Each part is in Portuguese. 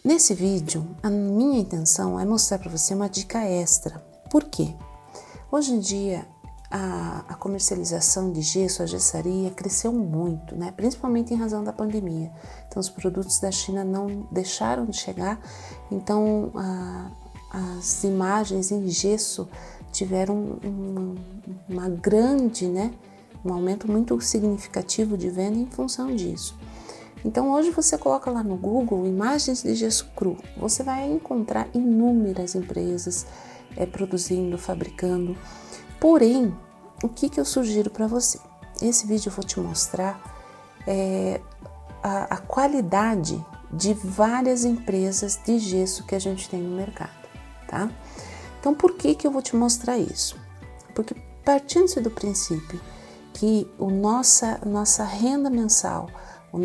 Nesse vídeo, a minha intenção é mostrar para você uma dica extra. Por quê? Hoje em dia, a comercialização de gesso, a gessaria, cresceu muito, né? Principalmente em razão da pandemia. Então, os produtos da China não deixaram de chegar, então as imagens em gesso tiveram uma grande, né? Um aumento muito significativo de venda em função disso. Então hoje você coloca lá no Google imagens de gesso cru, você vai encontrar inúmeras empresas produzindo, fabricando. Porém, o que eu sugiro para você? Esse vídeo eu vou te mostrar a qualidade de várias empresas de gesso que a gente tem no mercado, tá? Então por que eu vou te mostrar isso? Porque partindo-se do princípio que nossa renda mensal, o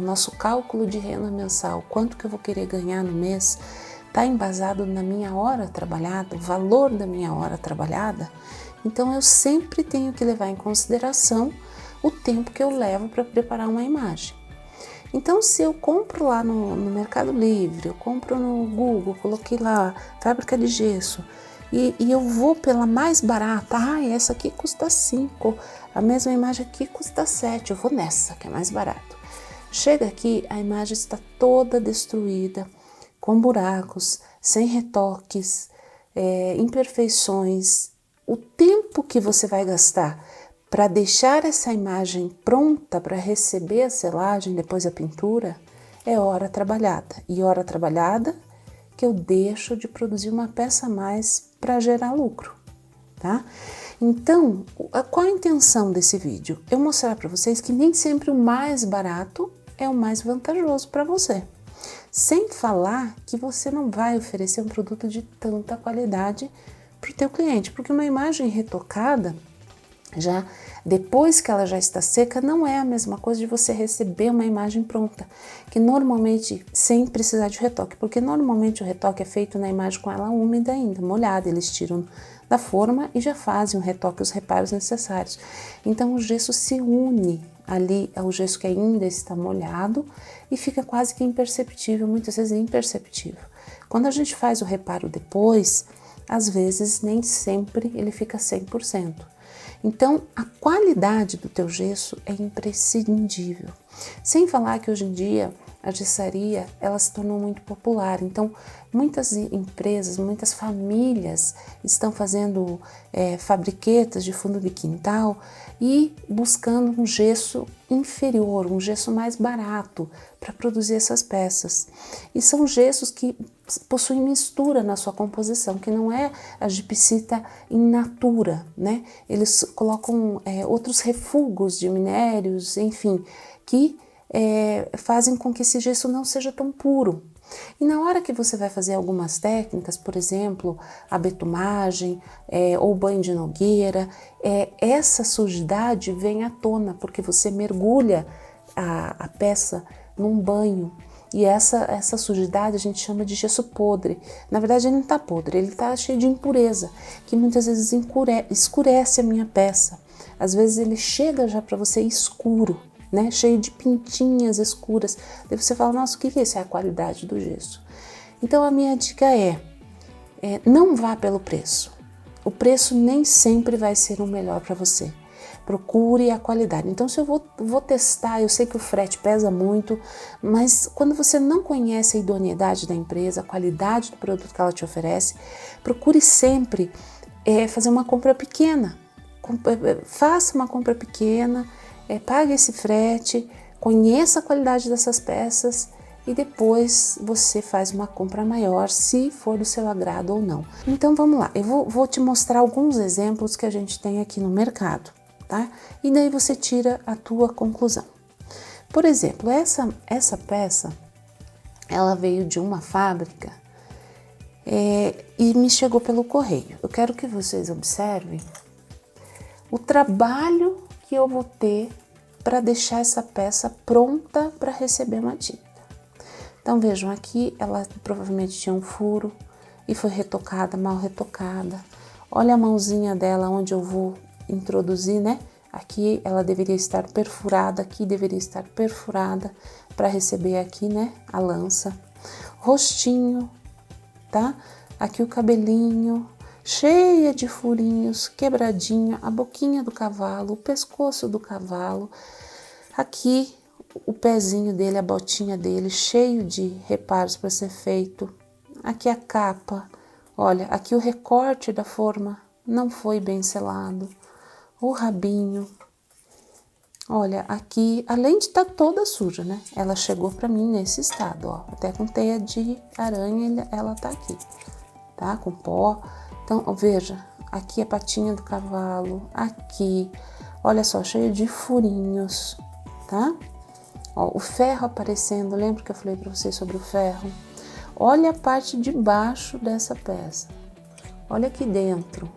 nosso cálculo de renda mensal, quanto que eu vou querer ganhar no mês, está embasado na minha hora trabalhada, o valor da minha hora trabalhada, então eu sempre tenho que levar em consideração o tempo que eu levo para preparar uma imagem. Então, se eu compro lá no Mercado Livre, eu compro no Google, coloquei lá fábrica de gesso, e eu vou pela mais barata, essa aqui custa 5, a mesma imagem aqui custa 7, eu vou nessa que é mais barato. Chega aqui, a imagem está toda destruída, com buracos, sem retoques, imperfeições. O tempo que você vai gastar para deixar essa imagem pronta para receber a selagem depois a pintura é hora trabalhada. E hora trabalhada que eu deixo de produzir uma peça a mais para gerar lucro, tá? Então, qual a intenção desse vídeo? Eu mostrar para vocês que nem sempre o mais barato é o mais vantajoso para você. Sem falar que você não vai oferecer um produto de tanta qualidade para o teu cliente, porque uma imagem retocada, já depois que ela já está seca, não é a mesma coisa de você receber uma imagem pronta, que normalmente, sem precisar de retoque, porque normalmente o retoque é feito na imagem com ela úmida ainda, molhada, eles tiram da forma e já fazem o retoque, os reparos necessários. Então o gesso se une ali ao gesso que ainda está molhado e fica quase que imperceptível, muitas vezes imperceptível. Quando a gente faz o reparo depois, às vezes nem sempre ele fica 100%. Então, a qualidade do teu gesso é imprescindível. Sem falar que hoje em dia a gessaria ela se tornou muito popular. Então, muitas empresas, muitas famílias estão fazendo fabriquetas de fundo de quintal e buscando um gesso inferior, um gesso mais barato para produzir essas peças. E são gessos que possuem mistura na sua composição, que não é a gipsita in natura, né? Eles colocam outros refugos de minérios, enfim, que fazem com que esse gesso não seja tão puro. E na hora que você vai fazer algumas técnicas, por exemplo, a betumagem ou banho de nogueira, essa sujidade vem à tona, porque você mergulha a peça num banho. E essa sujidade a gente chama de gesso podre. Na verdade ele não está podre, ele está cheio de impureza, que muitas vezes escurece a minha peça. Às vezes ele chega já para você escuro, né? Cheio de pintinhas escuras. Daí você fala, nossa, o que é isso? É a qualidade do gesso. Então a minha dica não vá pelo preço. O preço nem sempre vai ser o melhor para você. Procure a qualidade. Então, se eu vou testar, eu sei que o frete pesa muito, mas quando você não conhece a idoneidade da empresa, a qualidade do produto que ela te oferece, procure sempre fazer uma compra pequena. Faça uma compra pequena, pague esse frete, conheça a qualidade dessas peças e depois você faz uma compra maior, se for do seu agrado ou não. Então, vamos lá. Eu vou te mostrar alguns exemplos que a gente tem aqui no mercado. Tá? E daí você tira a tua conclusão. Por exemplo, essa peça, ela veio de uma fábrica e me chegou pelo correio. Eu quero que vocês observem o trabalho que eu vou ter para deixar essa peça pronta para receber uma tinta. Então vejam aqui, ela provavelmente tinha um furo e foi retocada, mal retocada. Olha a mãozinha dela onde eu vou introduzir, né? Aqui ela deveria estar perfurada, aqui deveria estar perfurada. para receber aqui, né, a lança. Rostinho, tá? Aqui o cabelinho, cheia de furinhos, quebradinha, a boquinha do cavalo, o pescoço do cavalo. Aqui o pezinho dele, a botinha dele, cheio de reparos para ser feito. Aqui a capa, olha, aqui o recorte da forma não foi bem selado. O rabinho, olha, aqui, além de estar toda suja, né? Ela chegou para mim nesse estado, ó, até com teia de aranha ela tá aqui, tá? Com pó. Então, ó, veja, aqui a patinha do cavalo, aqui, olha só, cheio de furinhos, tá? Ó, o ferro aparecendo, lembra que eu falei para vocês sobre o ferro? Olha a parte de baixo dessa peça, olha aqui dentro,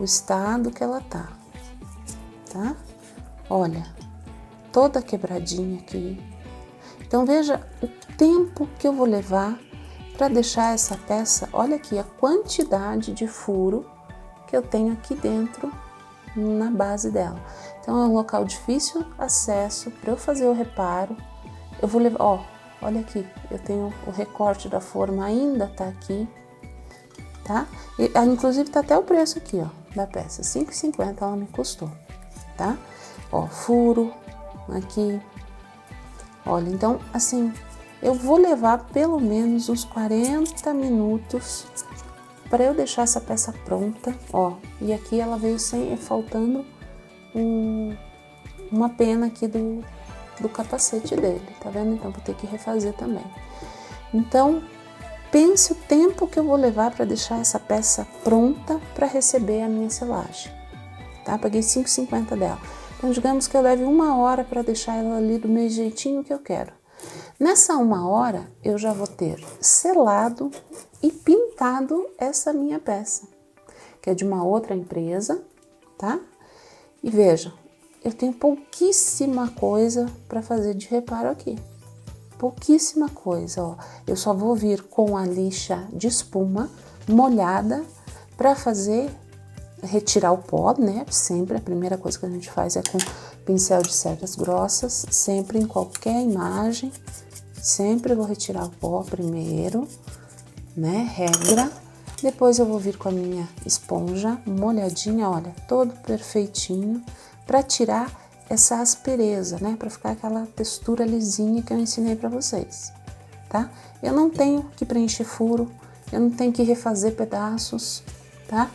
o estado que ela tá? Olha, toda quebradinha aqui. Então veja o tempo que eu vou levar para deixar essa peça. Olha aqui a quantidade de furo que eu tenho aqui dentro na base dela. Então é um local difícil acesso. Para eu fazer o reparo, eu vou levar, ó, olha aqui, eu tenho o recorte da forma, ainda tá aqui, tá? E, inclusive tá até o preço aqui, ó, da peça, R$5,50 ela me custou, tá? Ó, furo aqui, olha, então assim, eu vou levar pelo menos uns 40 minutos para eu deixar essa peça pronta, ó, e aqui ela veio faltando uma pena aqui do capacete dele, tá vendo? Então vou ter que refazer também. Então, pense o tempo que eu vou levar para deixar essa peça pronta para receber a minha selagem, tá? Paguei R$5,50 dela. Então, digamos que eu leve 1 hora para deixar ela ali do meu jeitinho que eu quero. Nessa 1 hora, eu já vou ter selado e pintado essa minha peça, que é de uma outra empresa, tá? E veja, eu tenho pouquíssima coisa para fazer de reparo aqui. Pouquíssima coisa, ó. Eu só vou vir com a lixa de espuma molhada para retirar o pó, né? Sempre a primeira coisa que a gente faz é com pincel de cerdas grossas, sempre em qualquer imagem, sempre vou retirar o pó primeiro, né? Regra. Depois eu vou vir com a minha esponja molhadinha, olha, todo perfeitinho, para tirar essa aspereza, né? Para ficar aquela textura lisinha que eu ensinei para vocês, tá? Eu não tenho que preencher furo, eu não tenho que refazer pedaços, tá?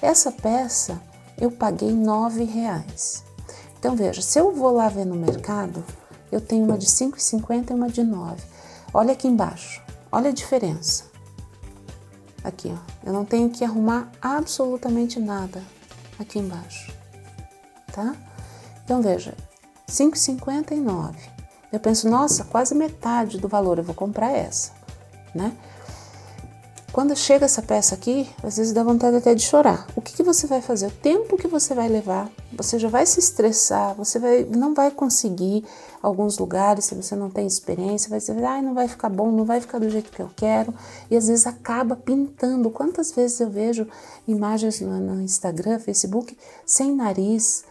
Essa peça eu paguei R$9. Então veja, se eu vou lá ver no mercado, eu tenho uma de R$5,50 e uma de R$9. Olha aqui embaixo, olha a diferença. Aqui, ó, eu não tenho que arrumar absolutamente nada aqui embaixo, tá? Então veja, R$5,50 e R$9. Eu penso, nossa, quase metade do valor, eu vou comprar essa, né? Quando chega essa peça aqui, às vezes dá vontade até de chorar. O que você vai fazer? O tempo que você vai levar, você já vai se estressar, não vai conseguir alguns lugares se você não tem experiência, vai dizer, ai, não vai ficar bom, não vai ficar do jeito que eu quero, e às vezes acaba pintando. Quantas vezes eu vejo imagens no Instagram, Facebook, sem nariz,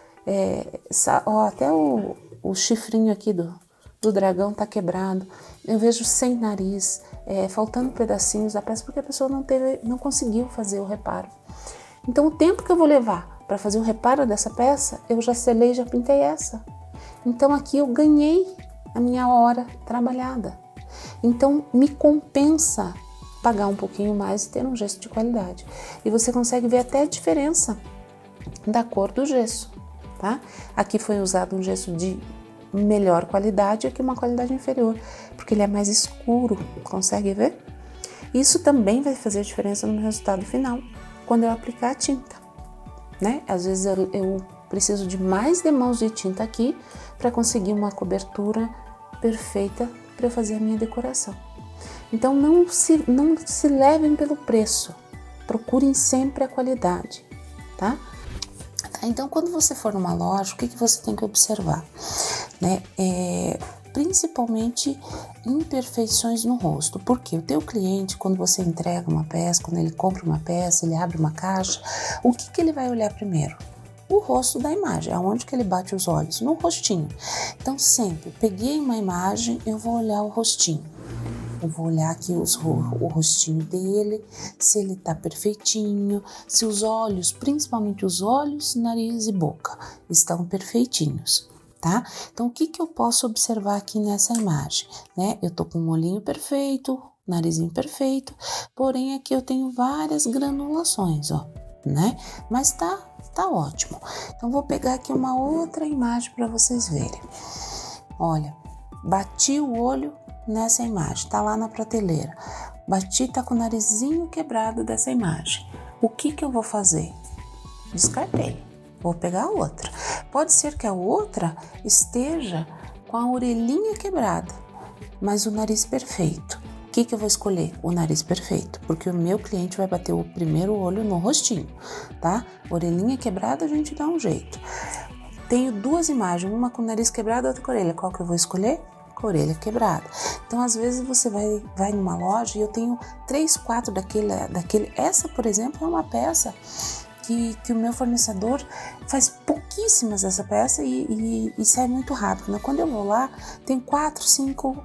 ó, até o chifrinho aqui do dragão tá quebrado, eu vejo sem nariz, faltando pedacinhos da peça, porque a pessoa não conseguiu fazer o reparo. Então o tempo que eu vou levar para fazer o reparo dessa peça, eu já selei, já pintei essa. Então aqui eu ganhei a minha hora trabalhada. Então me compensa pagar um pouquinho mais e ter um gesso de qualidade. E você consegue ver até a diferença da cor do gesso, tá? Aqui foi usado um gesso de melhor qualidade, aqui uma qualidade inferior, porque ele é mais escuro, consegue ver? Isso também vai fazer diferença no resultado final, quando eu aplicar a tinta, né? Às vezes eu preciso de mais demãos de tinta aqui para conseguir uma cobertura perfeita para eu fazer a minha decoração. Então não se levem pelo preço, procurem sempre a qualidade, tá? Então, quando você for numa loja, o que você tem que observar, né? Principalmente imperfeições no rosto, porque o teu cliente, quando você entrega uma peça, quando ele compra uma peça, ele abre uma caixa, o que ele vai olhar primeiro? o rosto da imagem, aonde que ele bate os olhos? No rostinho. Então sempre, peguei uma imagem, eu vou olhar o rostinho. Eu vou olhar aqui o rostinho dele, se ele tá perfeitinho, se os olhos, principalmente os olhos, nariz e boca, estão perfeitinhos, tá? Então, o que eu posso observar aqui nessa imagem, né? Eu tô com um olhinho perfeito, narizinho perfeito, porém aqui eu tenho várias granulações, ó, né? Mas tá ótimo. Então, vou pegar aqui uma outra imagem para vocês verem. Olha, bati o olho nessa imagem, tá lá na prateleira. Bati, tá com o narizinho quebrado dessa imagem. O que eu vou fazer? Descartei. Vou pegar outra. Pode ser que a outra esteja com a orelhinha quebrada, mas o nariz perfeito. O que eu vou escolher? O nariz perfeito, porque o meu cliente vai bater o primeiro olho no rostinho, tá? Orelhinha quebrada, a gente dá um jeito. Tenho duas imagens, uma com o nariz quebrado, outra com a orelha. Qual que eu vou escolher? Com a orelha quebrada. Então, às vezes você vai numa loja e eu tenho 3, 4 daquele. Essa, por exemplo, é uma peça que o meu fornecedor faz pouquíssimas dessa peça e sai muito rápido, né? Quando eu vou lá, tem 4, 5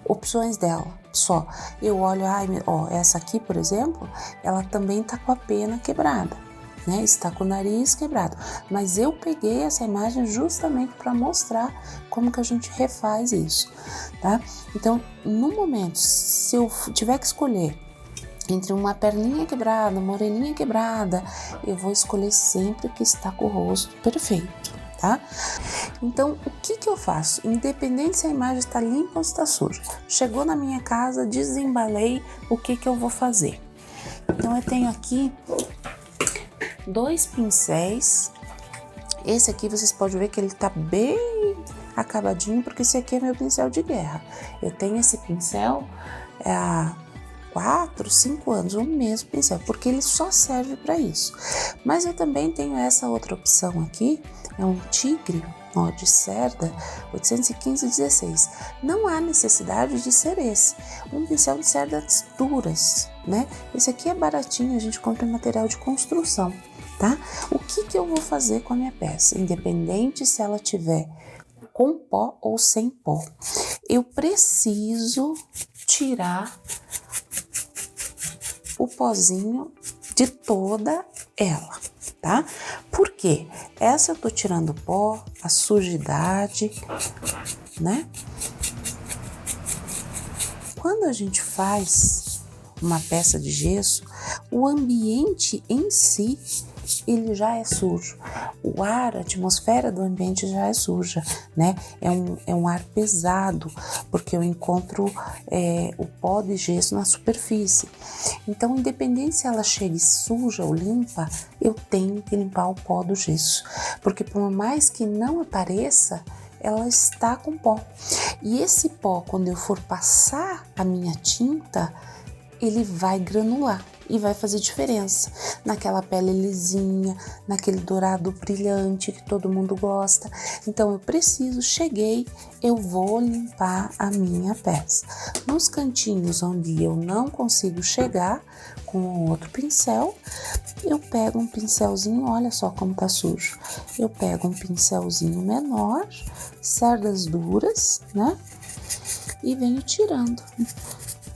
opções dela só. Eu olho, essa aqui, por exemplo, ela também tá com a pena quebrada, né? Está com o nariz quebrado, mas eu peguei essa imagem justamente para mostrar como que a gente refaz isso, tá? Então, no momento, se eu tiver que escolher entre uma perninha quebrada, uma orelhinha quebrada, eu vou escolher sempre o que está com o rosto perfeito, tá? Então, o que eu faço? Independente se a imagem está limpa ou está suja, chegou na minha casa, desembalei, o que eu vou fazer? Então, eu tenho aqui 2 pincéis. Esse aqui vocês podem ver que ele tá bem acabadinho, porque esse aqui é meu pincel de guerra. Eu tenho esse pincel há 4, 5 anos, o mesmo pincel, porque ele só serve para isso. Mas eu também tenho essa outra opção aqui, é um tigre, ó, de cerda, 815/16. Não há necessidade de ser esse. Um pincel de cerdas duras, né? Esse aqui é baratinho, a gente compra em material de construção, tá? O que eu vou fazer com a minha peça? Independente se ela tiver com pó ou sem pó, eu preciso tirar o pozinho de toda ela, tá? Por quê? Essa eu tô tirando o pó, a sujidade, né? Quando a gente faz uma peça de gesso, o ambiente em si, ele já é sujo. O ar, a atmosfera do ambiente já é suja, né? É um ar pesado, porque eu encontro o pó de gesso na superfície. Então, independente se ela chegue suja ou limpa, eu tenho que limpar o pó do gesso, porque por mais que não apareça, ela está com pó. E esse pó, quando eu for passar a minha tinta, ele vai granular e vai fazer diferença naquela pele lisinha, naquele dourado brilhante que todo mundo gosta. Então eu preciso, cheguei, eu vou limpar a minha peça. Nos cantinhos onde eu não consigo chegar com outro pincel, eu pego um pincelzinho, olha só como tá sujo. Eu pego um pincelzinho menor, cerdas duras, né? E venho tirando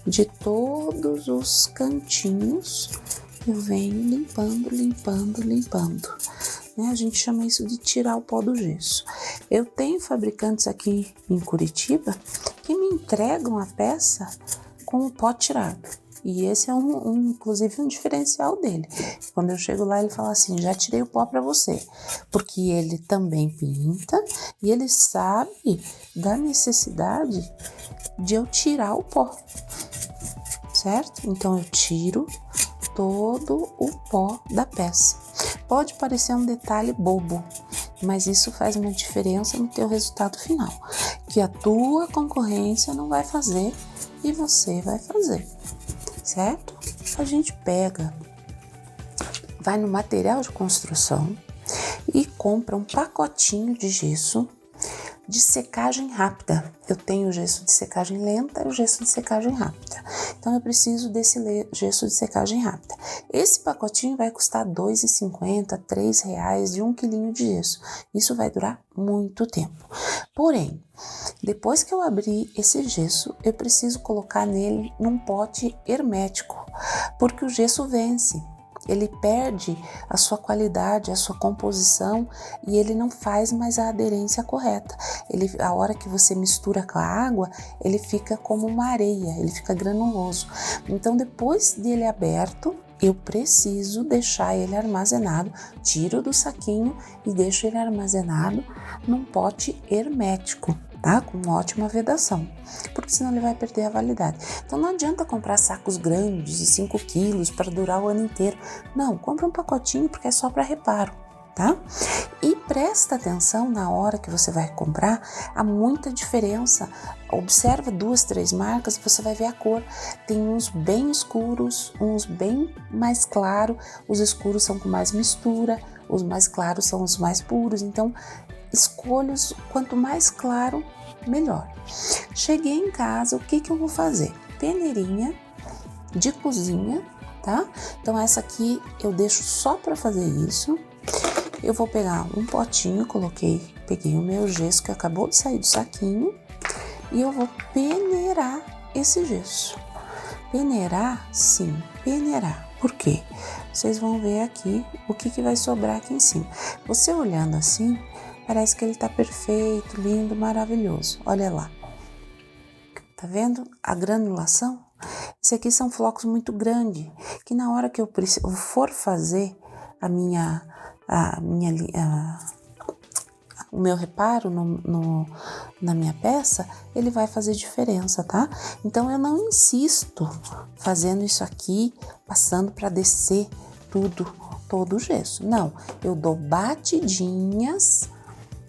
de todos os cantinhos, eu venho limpando, né? A gente chama isso de tirar o pó do gesso. Eu tenho fabricantes aqui em Curitiba que me entregam a peça com o pó tirado. E esse é inclusive um diferencial dele. Quando eu chego lá, ele fala assim, já tirei o pó para você. Porque ele também pinta e ele sabe da necessidade de eu tirar o pó, certo? Então eu tiro todo o pó da peça. Pode parecer um detalhe bobo, mas isso faz uma diferença no teu resultado final, que a tua concorrência não vai fazer e você vai fazer, certo? A gente pega, vai no material de construção e compra um pacotinho de gesso de secagem rápida. Eu tenho o gesso de secagem lenta e o gesso de secagem rápida. Então eu preciso desse gesso de secagem rápida. Esse pacotinho vai custar R$ 2,50, R$ 3 de 1 quilinho de gesso. Isso vai durar muito tempo. Porém, depois que eu abrir esse gesso, eu preciso colocar nele num pote hermético, porque o gesso vence. Ele perde a sua qualidade, a sua composição e ele não faz mais a aderência correta. A hora que você mistura com a água, ele fica como uma areia, ele fica granuloso. Então, depois dele aberto, eu preciso deixar ele armazenado, tiro do saquinho e deixo ele armazenado num pote hermético, tá? Com ótima vedação, porque senão ele vai perder a validade. Então não adianta comprar sacos grandes de 5 quilos para durar o ano inteiro. Não, compra um pacotinho porque é só para reparo, tá? E presta atenção na hora que você vai comprar, há muita diferença. Observa 2, 3 marcas e você vai ver a cor. Tem uns bem escuros, uns bem mais claros. Os escuros são com mais mistura, os mais claros são os mais puros. Então, escolha quanto mais claro, melhor. Cheguei em casa, o que eu vou fazer? Peneirinha de cozinha, tá? Então essa aqui eu deixo só para fazer isso. Eu vou pegar um potinho, peguei o meu gesso que acabou de sair do saquinho e eu vou peneirar esse gesso. Peneirar? Sim, peneirar. Por quê? Vocês vão ver aqui o que vai sobrar aqui em cima. Você olhando assim, parece que ele tá perfeito, lindo, maravilhoso. Olha lá. Tá vendo a granulação? Isso aqui são flocos muito grandes, que na hora que eu for fazer o meu reparo na minha peça, ele vai fazer diferença, tá? Então eu não insisto fazendo isso aqui, passando para descer todo o gesso. Não, eu dou batidinhas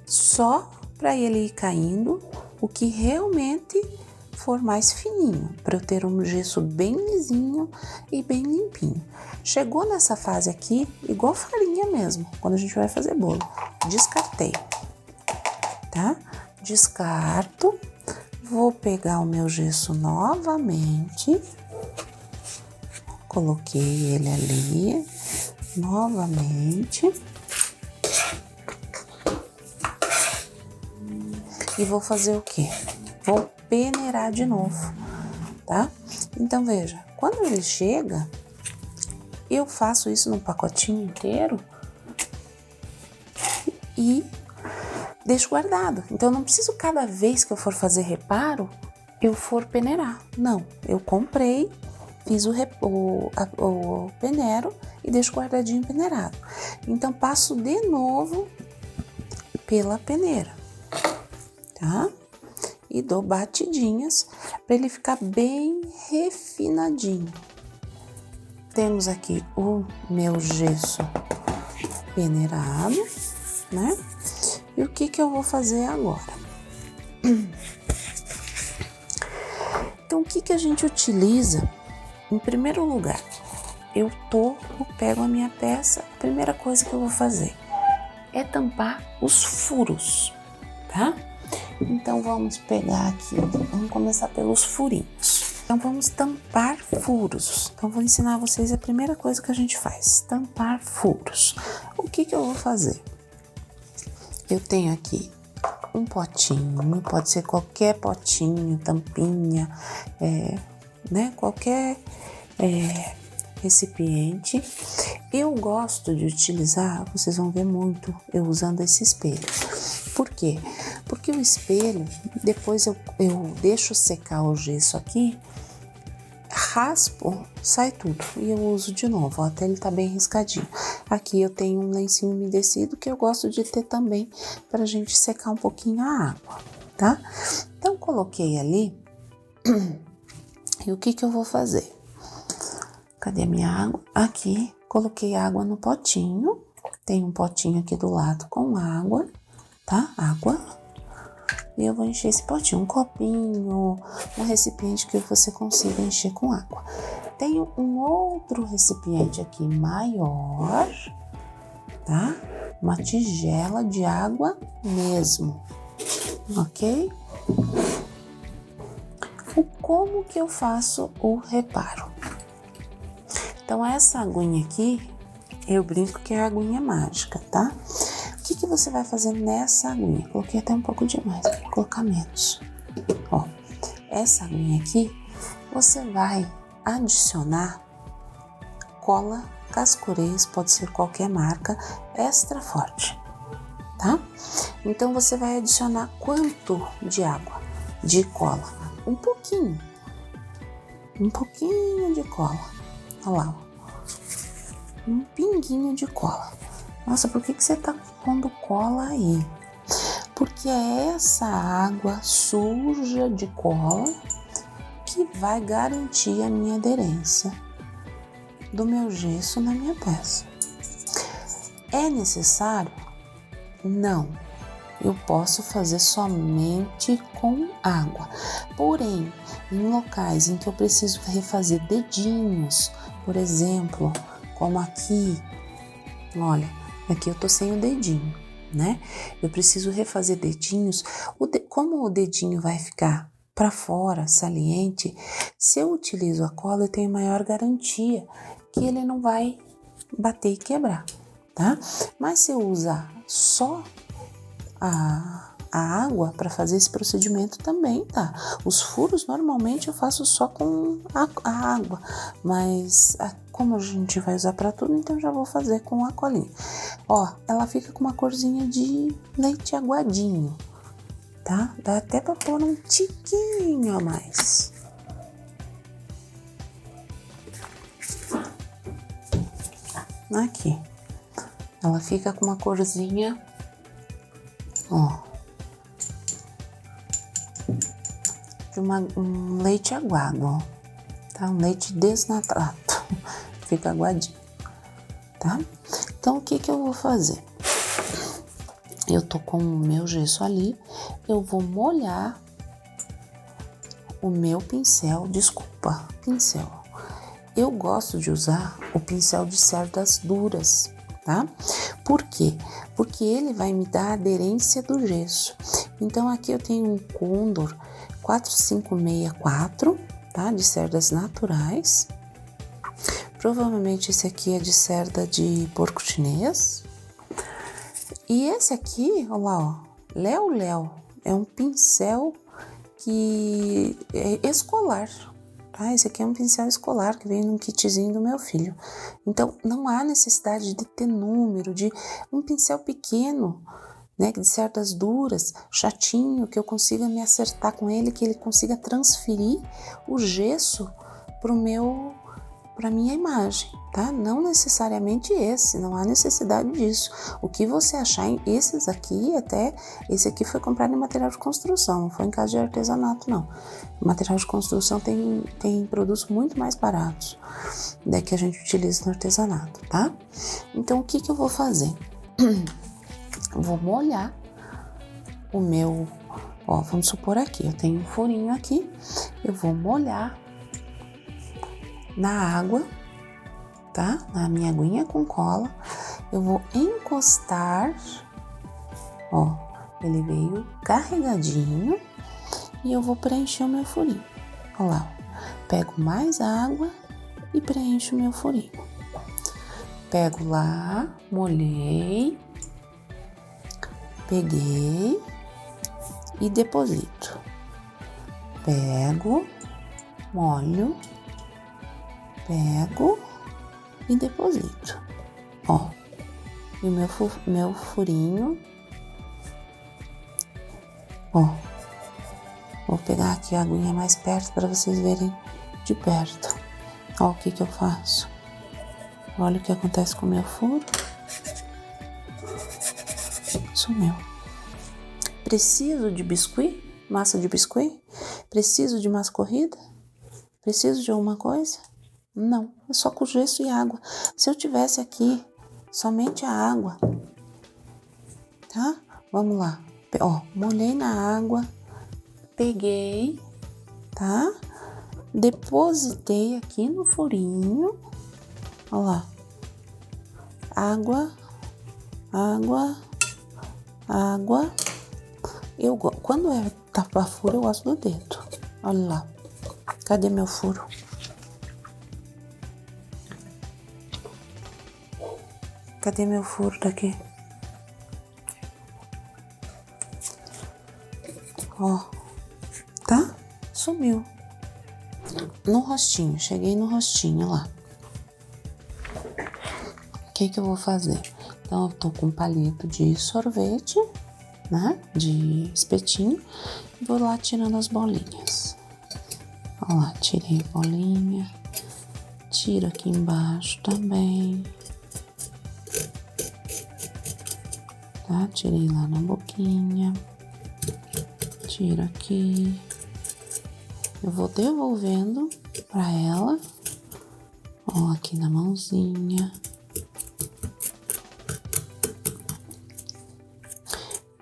só para ele ir caindo o que realmente for mais fininho, para eu ter um gesso bem lisinho e bem limpinho. Chegou nessa fase aqui, igual farinha mesmo, quando a gente vai fazer bolo. Descartei, tá? Descarto, vou pegar o meu gesso novamente, coloquei ele ali, novamente. E vou fazer o quê? Vou peneirar de novo, tá? Então, veja, quando ele chega, eu faço isso num pacotinho inteiro e deixo guardado. Então, eu não preciso cada vez que eu for fazer reparo, eu for peneirar. Não, eu comprei, fiz o peneiro e deixo guardadinho peneirado. Então, passo de novo pela peneira, tá? E dou batidinhas para ele ficar bem refinadinho. Temos aqui o meu gesso peneirado, né? E o que eu vou fazer agora? Então, o que a gente utiliza? Em primeiro lugar, eu pego a minha peça, a primeira coisa que eu vou fazer é tampar os furos, tá? Então, vamos pegar aqui, vamos começar pelos furinhos. Então, vamos tampar furos. Então, vou ensinar vocês a primeira coisa que a gente faz, tampar furos. O que eu vou fazer? Eu tenho aqui um potinho, pode ser qualquer potinho, tampinha, né? Qualquer recipiente. Eu gosto de utilizar, vocês vão ver muito eu usando esse espelho. Por quê? Porque o espelho, depois eu deixo secar o gesso aqui, raspo, sai tudo e eu uso de novo, ó, até ele tá bem riscadinho. Aqui eu tenho um lencinho umedecido que eu gosto de ter também pra gente secar um pouquinho a água, tá? Então coloquei ali e o que eu vou fazer? Cadê a minha água? Aqui, coloquei água no potinho, tem um potinho aqui do lado com água, tá? Água. E eu vou encher esse potinho, um copinho, um recipiente que você consiga encher com água. Tenho um outro recipiente aqui maior, tá? Uma tigela de água mesmo. ok? Como que eu faço o reparo? Então, essa aguinha aqui, eu brinco que é a aguinha mágica, tá? O que você vai fazer nessa aguinha? Coloquei até um pouco demais, vou colocar menos. Ó, essa aguinha aqui, você vai adicionar cola Cascorês, pode ser qualquer marca, extra forte, tá? Então, você vai adicionar quanto de água? De cola? Um pouquinho de cola. Olha lá, ó. Um pinguinho de cola. Nossa, por que você tá pondo cola aí? Porque é essa água suja de cola que vai garantir a minha aderência do meu gesso na minha peça. É necessário? Não. Eu posso fazer somente com água. Porém, em locais em que eu preciso refazer dedinhos, por exemplo, como aqui, olha, aqui eu tô sem o dedinho, né? Eu preciso refazer dedinhos. Como o dedinho vai ficar para fora, saliente, se eu utilizo a cola, eu tenho maior garantia que ele não vai bater e quebrar, tá? Mas se eu usar só a água para fazer esse procedimento também, tá? Os furos normalmente eu faço só com a água, mas como a gente vai usar para tudo, então já vou fazer com a colinha. Ó, ela fica com uma corzinha de leite aguadinho, tá? Dá até para pôr um tiquinho a mais. Aqui, ela fica com uma corzinha, ó, de um leite aguado, ó, tá? Um leite desnaturado, fica aguadinho, tá? Então, o que eu vou fazer? Eu tô com o meu gesso ali, eu vou molhar o meu pincel, pincel. Eu gosto de usar o pincel de cerdas duras, tá? Por quê? Porque ele vai me dar a aderência do gesso. Então, aqui eu tenho um Condor 4564, tá? De cerdas naturais. Provavelmente esse aqui é de cerda de porco chinês. E esse aqui, olha lá, ó, Léo, é um pincel que é escolar, tá? Esse aqui é um pincel escolar que veio num kitzinho do meu filho. Então, não há necessidade de ter número, de um pincel pequeno, né, de cerdas duras, chatinho, que eu consiga me acertar com ele, que ele consiga transferir o gesso para minha imagem, tá? Não necessariamente esse, não há necessidade disso. O que você achar em esses aqui, até esse aqui foi comprado em material de construção, não foi em casa de artesanato, não. O material de construção tem produtos muito mais baratos, né, que a gente utiliza no artesanato, tá? Então, o que eu vou fazer? Vou molhar o meu, ó, vamos supor aqui, eu tenho um furinho aqui, eu vou molhar na água, tá? Na minha aguinha com cola, eu vou encostar, ó, ele veio carregadinho e eu vou preencher o meu furinho. Ó lá, pego mais água e preencho o meu furinho. Pego lá, molhei, peguei e deposito. Pego, molho, pego e deposito. Ó, e o meu furinho, ó, vou pegar aqui a aguinha mais perto para vocês verem de perto. Ó, o que eu faço? Olha o que acontece com o meu furo. Sumiu. Preciso de biscuit? Massa de biscuit? Preciso de massa corrida? Preciso de alguma coisa? Não, é só com gesso e água. Se eu tivesse aqui somente a água, tá? Vamos lá. Ó, molhei na água, peguei, tá? Depositei aqui no furinho. Ó lá. Água, água, água. Quando é tapar furo, eu gosto do dedo. Olha lá. Cadê meu furo? Cadê meu furo daqui? Ó. Tá? Sumiu. No rostinho. Cheguei no rostinho lá. O que eu vou fazer? Então, eu tô com um palito de sorvete, né? De espetinho. Vou lá tirando as bolinhas. Ó lá, tirei a bolinha. Tiro aqui embaixo também. Tá? Tirei lá na boquinha. Tiro aqui. Eu vou devolvendo pra ela. Ó, aqui na mãozinha.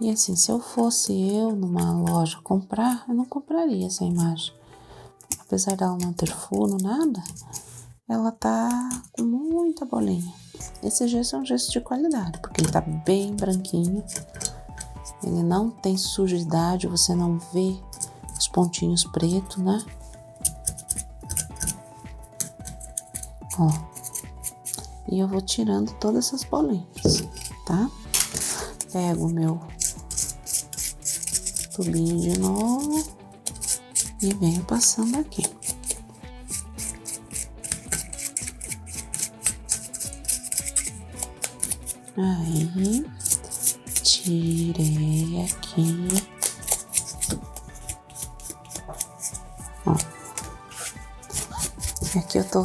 E assim, se eu fosse eu numa loja comprar, eu não compraria essa imagem. Apesar dela não ter furo, nada, ela tá com muita bolinha. Esse gesso é um gesso de qualidade, porque ele tá bem branquinho. Ele não tem sujidade, você não vê os pontinhos pretos, né? Ó. E eu vou tirando todas essas bolinhas, tá? Pego o meu tubinho de novo e venho passando aqui. Aí, tirei aqui. Ó. Aqui eu tô...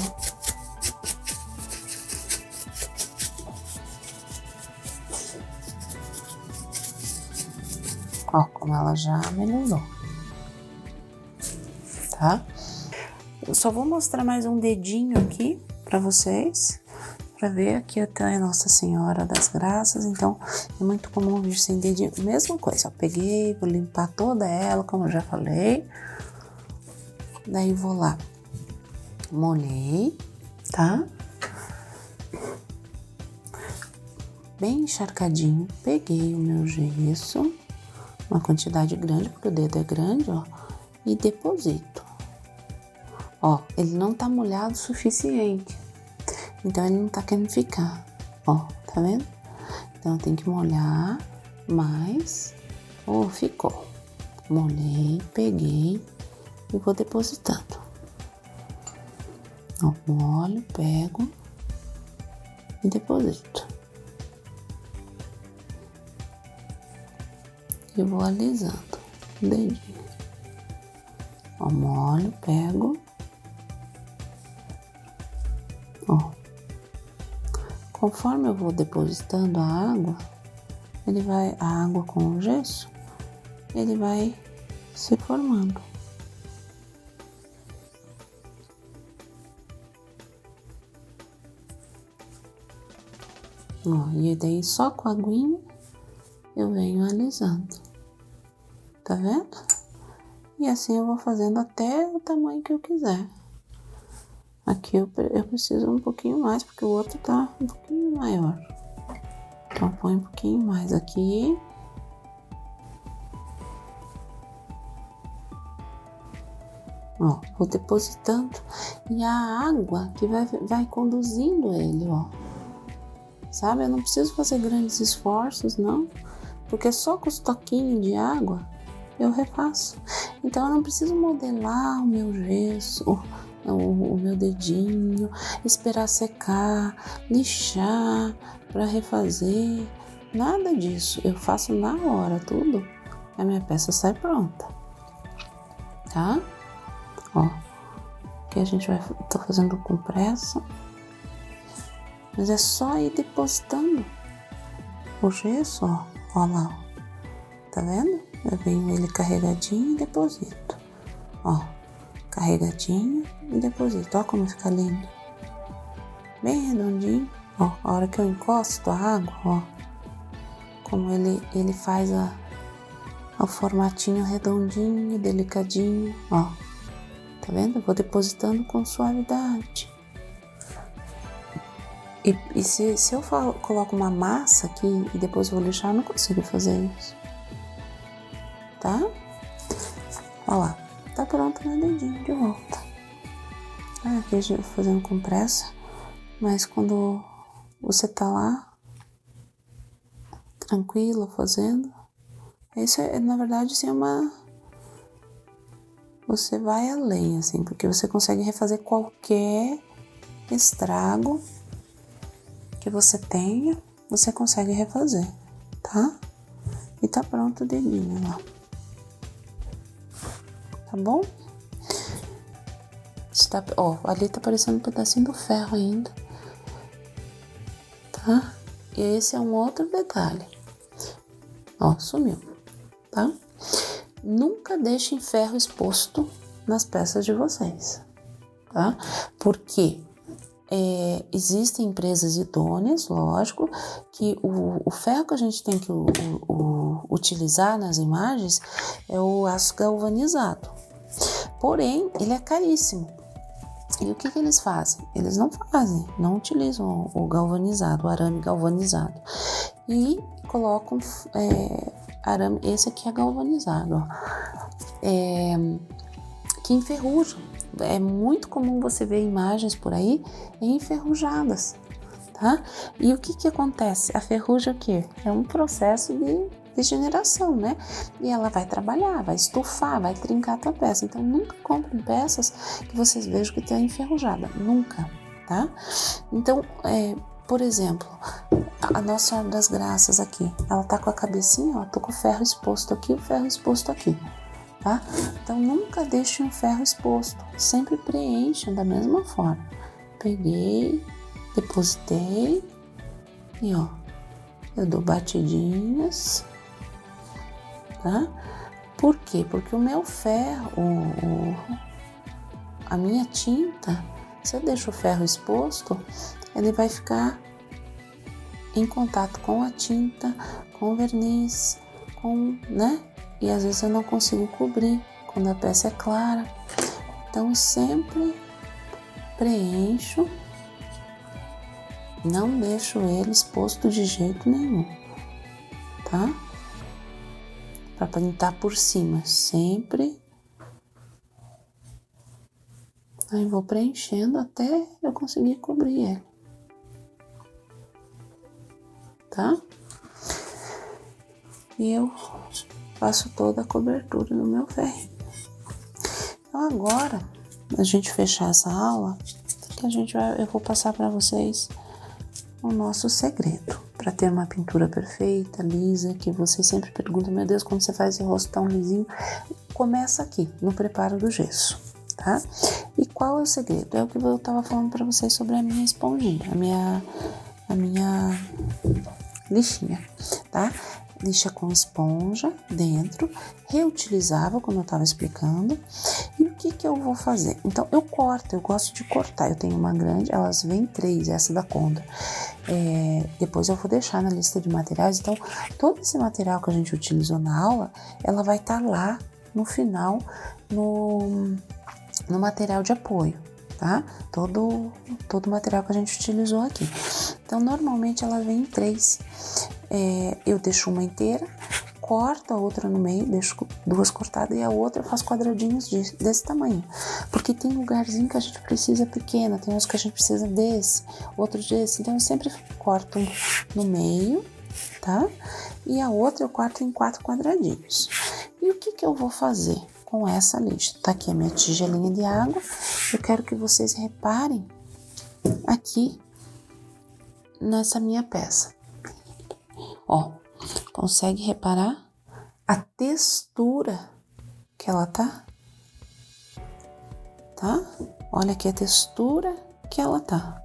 Ó, como ela já melhorou. Tá? Eu só vou mostrar mais um dedinho aqui pra vocês. Pra ver, aqui até a Nossa Senhora das Graças, então é muito comum vir sem dedinho. Mesma coisa, ó, peguei, vou limpar toda ela, como eu já falei. Daí vou lá, molhei, tá? Bem encharcadinho, peguei o meu gesso, uma quantidade grande, porque o dedo é grande, ó, e deposito. Ó, ele não tá molhado o suficiente. Então, ele não tá querendo ficar, ó, tá vendo? Então, eu tenho que molhar mais. Ó, ficou. Molhei, peguei e vou depositando. Ó, molho, pego e deposito. E vou alisando o dedinho. Ó, molho, pego. Ó. Conforme eu vou depositando a água, a água com o gesso, ele vai se formando. Ó, e daí só com a aguinha eu venho alisando. Tá vendo? E assim eu vou fazendo até o tamanho que eu quiser. Aqui eu preciso um pouquinho mais, porque o outro tá um pouquinho maior. Então, põe um pouquinho mais aqui. Ó, vou depositando. E a água que vai conduzindo ele, ó. Sabe? Eu não preciso fazer grandes esforços, não. Porque só com os toquinhos de água eu refaço. Então, eu não preciso modelar o meu gesso, o meu dedinho, esperar secar, lixar para refazer, nada disso. Eu faço na hora tudo, a minha peça sai pronta, tá? Ó, aqui a gente tô fazendo com pressa, mas é só ir depositando o gesso, ó lá, ó. Tá vendo? Eu venho ele carregadinho e deposito, ó. Carregadinho e deposito. Ó como fica lindo. Bem redondinho. Ó, a hora que eu encosto a água, ó. Como ele faz o formatinho redondinho, delicadinho, ó. Tá vendo? Eu vou depositando com suavidade. E se eu coloco uma massa aqui e depois vou lixar, eu não consigo fazer isso. tá? Ó lá, tá pronto meu dedinho de volta. Aqui eu tô fazendo com pressa, mas quando você tá lá, tranquilo, fazendo, isso é, na verdade, assim, você vai além, assim, porque você consegue refazer qualquer estrago que você tenha, você consegue refazer, tá? E tá pronto o dedinho lá. Tá bom? Está, ó, ali tá aparecendo um pedacinho do ferro ainda, tá? E esse é um outro detalhe. Ó, sumiu, tá? Nunca deixem ferro exposto nas peças de vocês, tá? Porque existem empresas idôneas, lógico, que o ferro que a gente tem que utilizar nas imagens é o aço galvanizado. Porém, ele é caríssimo. E o que eles fazem? Eles não utilizam o galvanizado, o arame galvanizado. E colocam arame, esse aqui é galvanizado, ó, que enferrujam. É muito comum você ver imagens por aí enferrujadas, tá? E o que acontece? A ferrugem é o quê? É um processo de degeneração, né? E ela vai trabalhar, vai estufar, vai trincar a tua peça. Então, nunca comprem peças que vocês vejam que está enferrujada. Nunca, tá? Então, por exemplo, a Nossa Senhora das Graças aqui, ela tá com a cabecinha, ó, tô com o ferro exposto aqui, o ferro exposto aqui. Tá? Então, nunca deixem o ferro exposto, sempre preencham da mesma forma. Peguei, depositei e ó, eu dou batidinhas, tá? Por quê? Porque o meu ferro, a minha tinta, se eu deixo o ferro exposto, ele vai ficar em contato com a tinta, com o verniz, né? E às vezes eu não consigo cobrir quando a peça é clara. Então sempre preencho, não deixo ele exposto de jeito nenhum, tá? Para pintar por cima, sempre. Aí vou preenchendo até eu conseguir cobrir ele, tá? E eu faço toda a cobertura no meu ferro. Então agora, a gente fechar essa aula, que eu vou passar para vocês o nosso segredo para ter uma pintura perfeita, lisa, que vocês sempre perguntam, meu Deus, como você faz esse rosto tão lisinho? Começa aqui, no preparo do gesso, tá? E qual é o segredo? É o que eu tava falando para vocês sobre a minha esponjinha, a minha lixinha, tá? Lixa com esponja dentro, reutilizável, como eu estava explicando. E o que eu vou fazer? Então, eu gosto de cortar. Eu tenho uma grande, elas vêm 3, essa da Condor. Depois eu vou deixar na lista de materiais. Então, todo esse material que a gente utilizou na aula, ela vai estar lá no final, no material de apoio, tá? Todo o material que a gente utilizou aqui. Então, normalmente ela vem em 3. Eu deixo uma inteira, corto a outra no meio, deixo 2 cortadas e a outra eu faço quadradinhos desse tamanho. Porque tem lugarzinho que a gente precisa pequena, tem uns que a gente precisa desse, outros desse. Então eu sempre corto no meio, tá? E a outra eu corto em 4 quadradinhos. E o que eu vou fazer com essa lixa? Tá aqui a minha tigelinha de água. Eu quero que vocês reparem aqui nessa minha peça. Ó, consegue reparar a textura que ela tá? Tá? Olha aqui a textura que ela tá.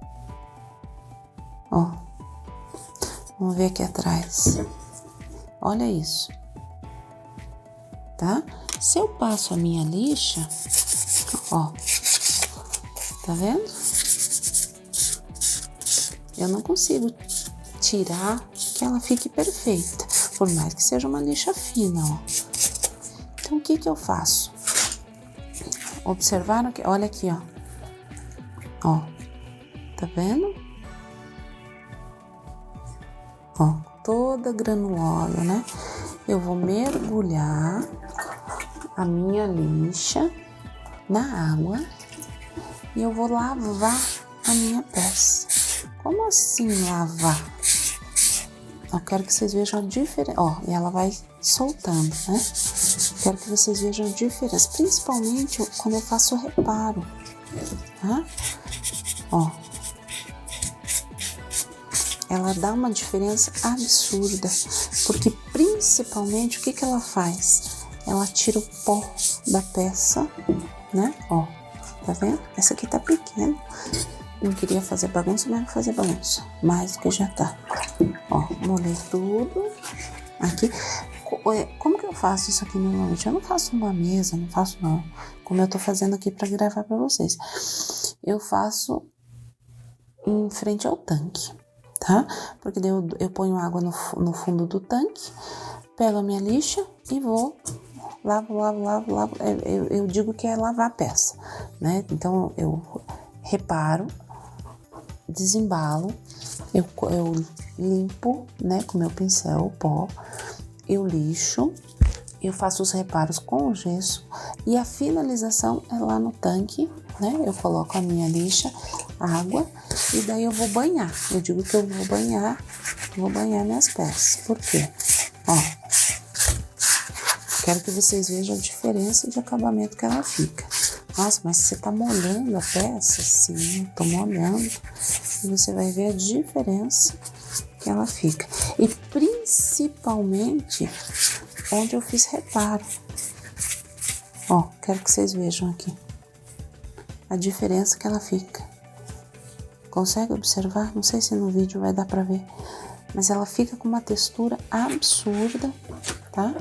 Ó, vamos ver aqui atrás. Olha isso. Tá? Se eu passo a minha lixa, ó, tá vendo? Eu não consigo tirar que ela fique perfeita, por mais que seja uma lixa fina, ó. Então, o que eu faço? Observaram que, olha aqui, ó. Ó, tá vendo? Ó, toda granulosa, né? Eu vou mergulhar a minha lixa na água e eu vou lavar a minha peça. Como assim lavar? Eu quero que vocês vejam a diferença. Ó, e ela vai soltando, né? Quero que vocês vejam a diferença, principalmente quando eu faço reparo, tá? Ó, ela dá uma diferença absurda, porque principalmente o que que ela faz? Ela tira o pó da peça, né? Ó, tá vendo? Essa aqui tá pequena. Não queria fazer bagunça, mas vou fazer bagunça. Mais do que já tá. Ó, molhei tudo. Aqui. Como que eu faço isso aqui normalmente? Eu não faço numa mesa, não faço não. Como eu tô fazendo aqui pra gravar pra vocês. Eu faço em frente ao tanque, tá? Porque daí eu ponho água no fundo do tanque, pego a minha lixa e vou... Lavo. Eu digo que é lavar a peça, né? Então, eu reparo, desembalo, eu limpo, né, com meu pincel o pó, eu lixo, eu faço os reparos com o gesso e a finalização é lá no tanque, né? Eu coloco a minha lixa, água e daí eu vou banhar. Eu digo que eu vou banhar minhas peças. Por quê? Ó, quero que vocês vejam a diferença de acabamento que ela fica. Nossa, mas você tá molhando a peça? Sim, eu tô molhando. E você vai ver a diferença que ela fica. E principalmente onde eu fiz reparo. Ó, quero que vocês vejam aqui a diferença que ela fica. Consegue observar? Não sei se no vídeo vai dar pra ver. Mas ela fica com uma textura absurda, tá?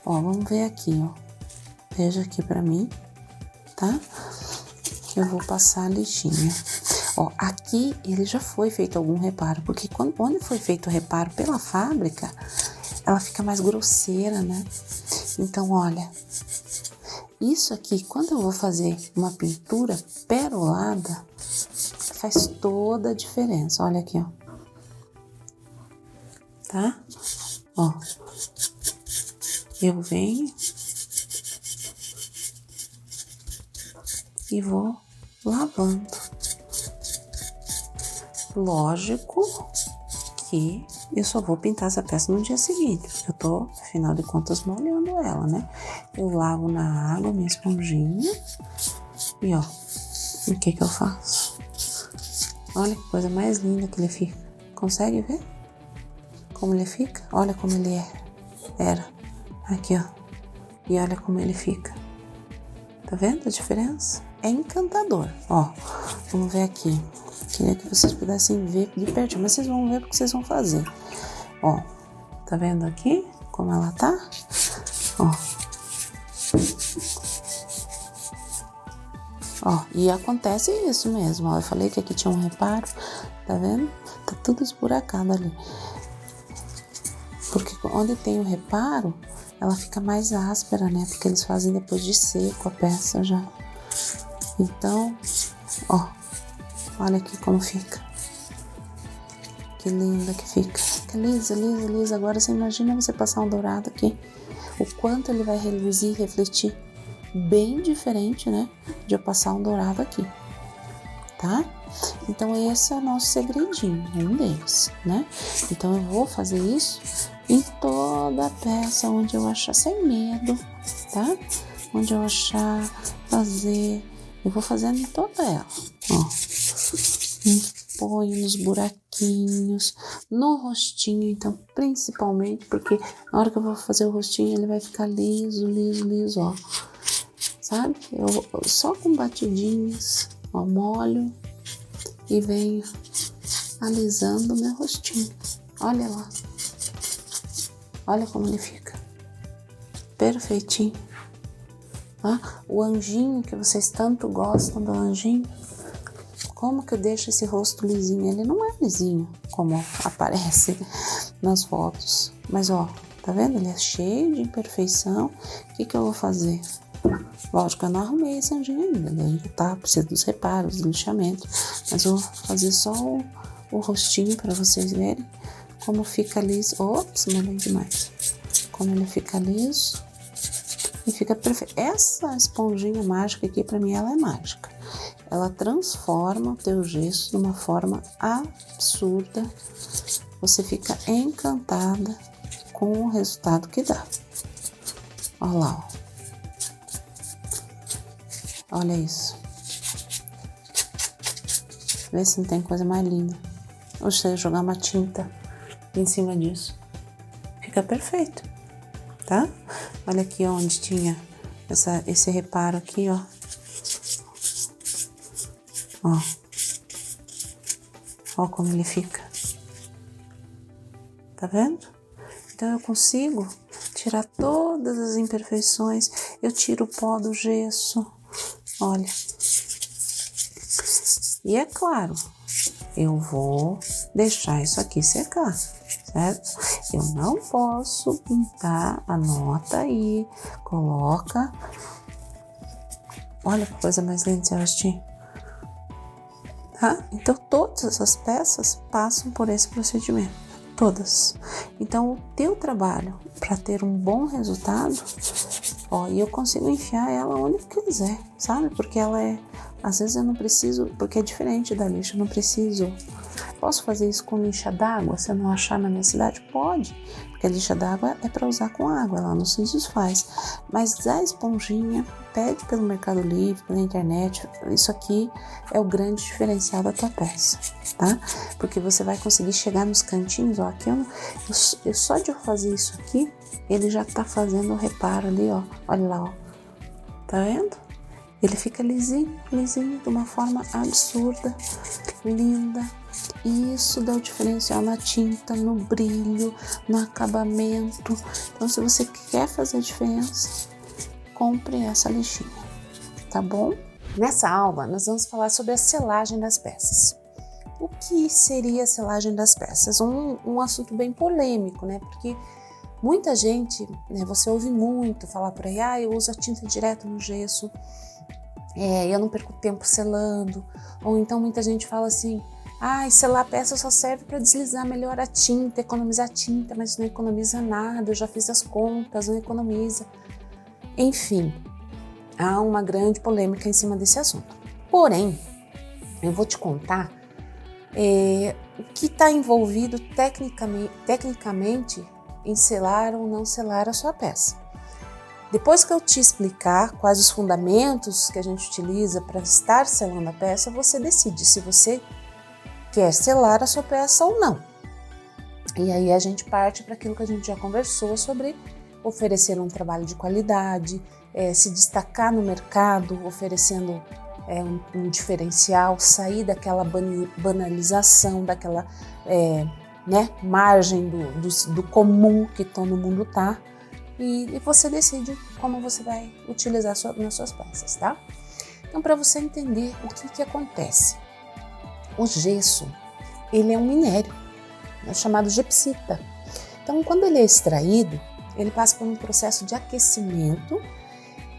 Ó, vamos ver aqui, ó. Veja aqui pra mim, tá? Eu vou passar a lixinha. Ó, aqui ele já foi feito algum reparo, porque quando foi feito o reparo pela fábrica, ela fica mais grosseira, né? Então, olha, isso aqui, quando eu vou fazer uma pintura perolada, faz toda a diferença. Olha aqui, ó. Tá? Ó. Eu venho e vou lavando. Lógico que eu só vou pintar essa peça no dia seguinte, porque eu tô, afinal de contas, molhando ela, né? Eu lavo na água minha esponjinha e ó, o que que eu faço? Olha que coisa mais linda que ele fica. Consegue ver como ele fica? Olha como ele era. Aqui, ó. E olha como ele fica. Tá vendo a diferença? É encantador. Ó, vamos ver aqui. Queria que vocês pudessem ver de pertinho, mas vocês vão ver porque vocês vão fazer. Ó, tá vendo aqui como ela tá? Ó. Ó, e acontece isso mesmo, ó. Eu falei que aqui tinha um reparo, tá vendo? Tá tudo esburacado ali. Porque onde tem o reparo, ela fica mais áspera, né? Porque eles fazem depois de seco a peça já. Então, ó, olha aqui como fica. Que linda que fica. Que lisa, lisa, lisa. Agora você imagina você passar um dourado aqui. O quanto ele vai reluzir, refletir. Bem diferente, né? De eu passar um dourado aqui. Tá? Então esse é o nosso segredinho, um deles, né? Então eu vou fazer isso em toda a peça onde eu achar, sem medo, tá? Onde eu achar, fazer, eu vou fazendo em toda ela, ó. Ponho nos buraquinhos, no rostinho, então, principalmente, porque na hora que eu vou fazer o rostinho, ele vai ficar liso, liso, liso, ó. Sabe? Eu só com batidinhas, ó, molho e venho alisando o meu rostinho. Olha lá. Olha como ele fica. Perfeitinho. Ah, o anjinho que vocês tanto gostam do anjinho. Como que eu deixo esse rosto lisinho? Ele não é lisinho, como aparece nas fotos. Mas ó, tá vendo? Ele é cheio de imperfeição. O que que eu vou fazer? Lógico, eu não arrumei esse anjinho ainda, né? Ainda tá, precisa dos reparos, do lixamento. Mas eu vou fazer só o rostinho para vocês verem como fica liso. Ops, molhei demais. Como ele fica liso. e fica perfeito. Essa esponjinha mágica aqui, pra mim, ela é mágica. Ela transforma o teu gesso de uma forma absurda. Você fica encantada com o resultado que dá. Olha lá, ó. Olha isso. Vê se não tem coisa mais linda. Ou você jogar uma tinta em cima disso. Fica perfeito, tá? Olha aqui onde tinha esse reparo aqui, ó. Ó. Ó como ele fica. Tá vendo? Então eu consigo tirar todas as imperfeições. Eu tiro o pó do gesso. Olha. E é claro, eu vou deixar isso aqui secar, certo? Eu não posso pintar a nota aí. Coloca. Olha que coisa mais linda, Sebastião. Tá? Então, todas essas peças passam por esse procedimento. Todas. Então, o teu trabalho para ter um bom resultado, ó, e eu consigo enfiar ela onde eu quiser, sabe? Porque ela é, às vezes eu não preciso, porque é diferente da lixa, eu não preciso. Posso fazer isso com lixa d'água? Se eu não achar na minha cidade, pode. Porque a lixa d'água é para usar com água, ela não se desfaz. Mas a esponjinha, pede pelo Mercado Livre, pela internet. Isso aqui é o grande diferencial da tua peça, tá? Porque você vai conseguir chegar nos cantinhos, ó. Aqui eu só de eu fazer isso aqui, ele já tá fazendo o reparo ali, ó. Olha lá, ó. Tá vendo? Ele fica lisinho, lisinho, de uma forma absurda, linda. E isso dá o diferencial na tinta, no brilho, no acabamento. Então, se você quer fazer a diferença, compre essa lixinha, tá bom? Nessa aula, nós vamos falar sobre a selagem das peças. O que seria a selagem das peças? Um assunto bem polêmico, né? Porque muita gente, né, você ouve muito falar por aí, eu uso a tinta direto no gesso, eu não perco tempo selando. Ou então muita gente fala assim, selar a peça só serve para deslizar melhor a tinta, economizar tinta, mas não economiza nada, eu já fiz as contas, não economiza. Enfim, há uma grande polêmica em cima desse assunto. Porém, eu vou te contar o que está envolvido tecnicamente em selar ou não selar a sua peça. Depois que eu te explicar quais os fundamentos que a gente utiliza para estar selando a peça, você decide se você quer selar a sua peça ou não. E aí a gente parte para aquilo que a gente já conversou sobre oferecer um trabalho de qualidade, se destacar no mercado, oferecendo um diferencial, sair daquela banalização, daquela margem do comum que todo mundo tá. E você decide como você vai utilizar nas suas peças, tá? Então, para você entender o que acontece, o gesso, ele é um minério, chamado gepsita. Então, quando ele é extraído, ele passa por um processo de aquecimento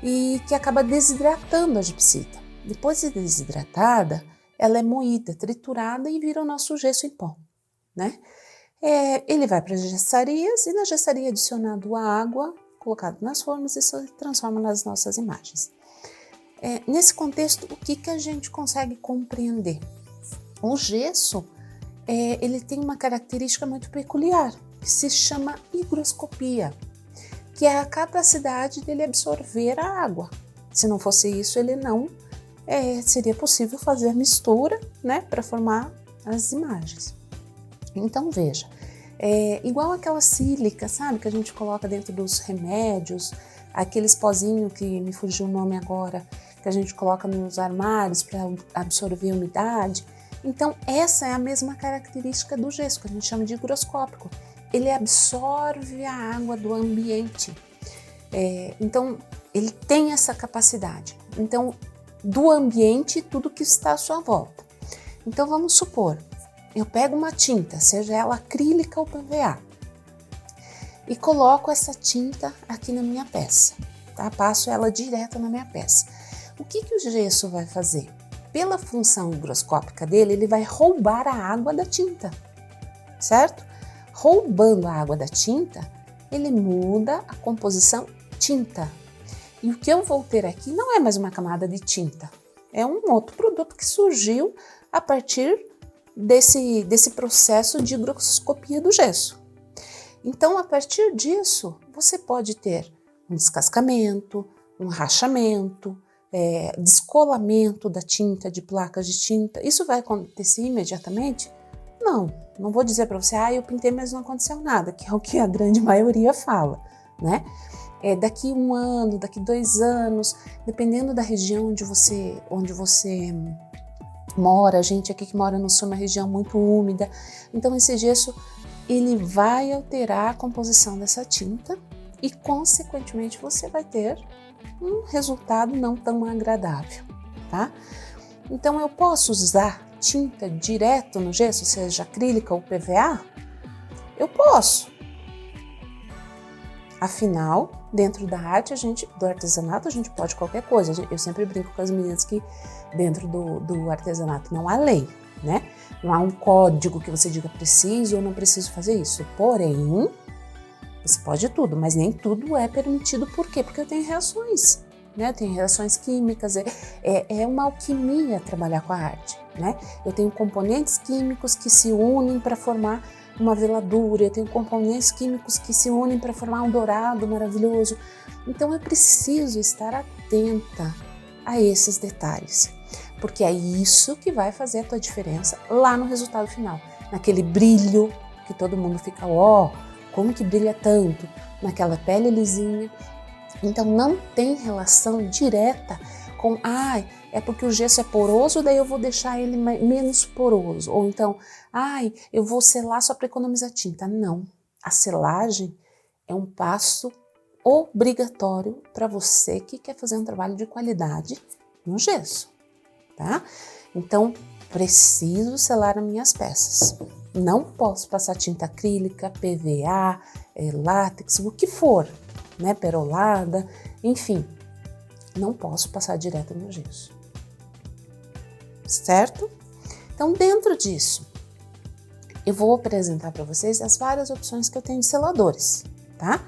e que acaba desidratando a gepsita. Depois de desidratada, ela é moída, triturada e vira o nosso gesso em pó, né? Ele vai para as gessarias e na gessaria adicionado a água, colocado nas formas e se transforma nas nossas imagens. Nesse contexto, o que a gente consegue compreender? O gesso, ele tem uma característica muito peculiar, que se chama higroscopia, que é a capacidade dele absorver a água. Se não fosse isso, ele não seria possível fazer a mistura, né, para formar as imagens. Então veja, igual aquela sílica, sabe, que a gente coloca dentro dos remédios, aqueles pozinhos que me fugiu o nome agora, que a gente coloca nos armários para absorver a umidade. Então essa é a mesma característica do gesso, que a gente chama de higroscópico. Ele absorve a água do ambiente. Então ele tem essa capacidade. Então do ambiente tudo que está à sua volta. Então vamos supor, eu pego uma tinta, seja ela acrílica ou PVA, e coloco essa tinta aqui na minha peça, tá? Passo ela direto na minha peça. O que o gesso vai fazer? Pela função higroscópica dele, ele vai roubar a água da tinta, certo? Roubando a água da tinta, ele muda a composição tinta. E o que eu vou ter aqui não é mais uma camada de tinta, é um outro produto que surgiu a partir desse processo de higroscopia do gesso. Então, a partir disso, você pode ter um descascamento, um rachamento, descolamento da tinta, de placas de tinta. Isso vai acontecer imediatamente? Não vou dizer para você, eu pintei, mas não aconteceu nada, que é o que a grande maioria fala, né? Daqui 1 ano, daqui 2 anos, dependendo da região onde você mora, a gente aqui que mora no sul, uma região muito úmida, então esse gesso ele vai alterar a composição dessa tinta e, consequentemente, você vai ter um resultado não tão agradável, tá? Então, eu posso usar tinta direto no gesso, seja acrílica ou PVA? Eu posso. Afinal, dentro da arte, do artesanato, a gente pode qualquer coisa. Eu sempre brinco com as meninas que dentro do artesanato não há lei, né? Não há um código que você diga preciso ou não preciso fazer isso. Porém, você pode tudo, mas nem tudo é permitido. Por quê? Porque eu tenho reações, né? Tem reações químicas, é uma alquimia trabalhar com a arte, né? Eu tenho componentes químicos que se unem para formar uma veladura, eu tenho componentes químicos que se unem para formar um dourado maravilhoso. Então eu preciso estar atenta a esses detalhes, porque é isso que vai fazer a tua diferença lá no resultado final, naquele brilho que todo mundo fica, como que brilha tanto, naquela pele lisinha. Então não tem relação direta com, é porque o gesso é poroso, daí eu vou deixar ele menos poroso. Ou então, eu vou selar só para economizar tinta. Não, a selagem é um passo obrigatório para você que quer fazer um trabalho de qualidade no gesso, tá? Então, preciso selar as minhas peças. Não posso passar tinta acrílica, PVA, látex, o que for, né? Perolada, enfim. Não posso passar direto no gesso, certo? Então, dentro disso, eu vou apresentar para vocês as várias opções que eu tenho de seladores, tá?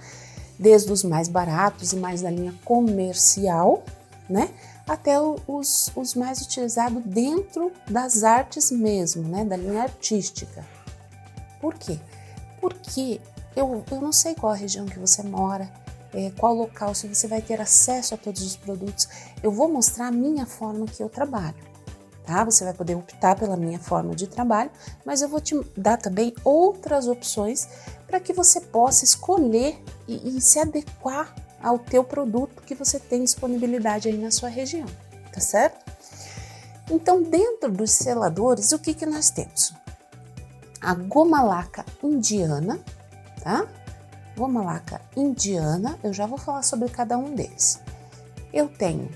Desde os mais baratos e mais da linha comercial, né? Até os mais utilizados dentro das artes mesmo, né? Da linha artística. Por quê? Porque eu não sei qual a região que você mora, qual local, se você vai ter acesso a todos os produtos. Eu vou mostrar a minha forma que eu trabalho, tá? Você vai poder optar pela minha forma de trabalho, mas eu vou te dar também outras opções para que você possa escolher e se adequar ao teu produto que você tem disponibilidade aí na sua região, tá certo? Então, dentro dos seladores, o que nós temos? A goma laca indiana, tá? Goma laca indiana, eu já vou falar sobre cada um deles. Eu tenho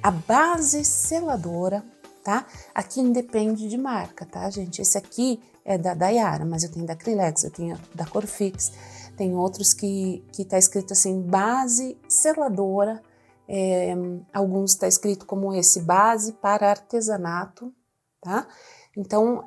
a base seladora, tá? Aqui independe de marca, tá, gente? Esse aqui é da Daiara, mas eu tenho da Acrylex, eu tenho da Corfix, tem outros que tá escrito assim, base seladora, alguns tá escrito como esse, base para artesanato, tá? Então,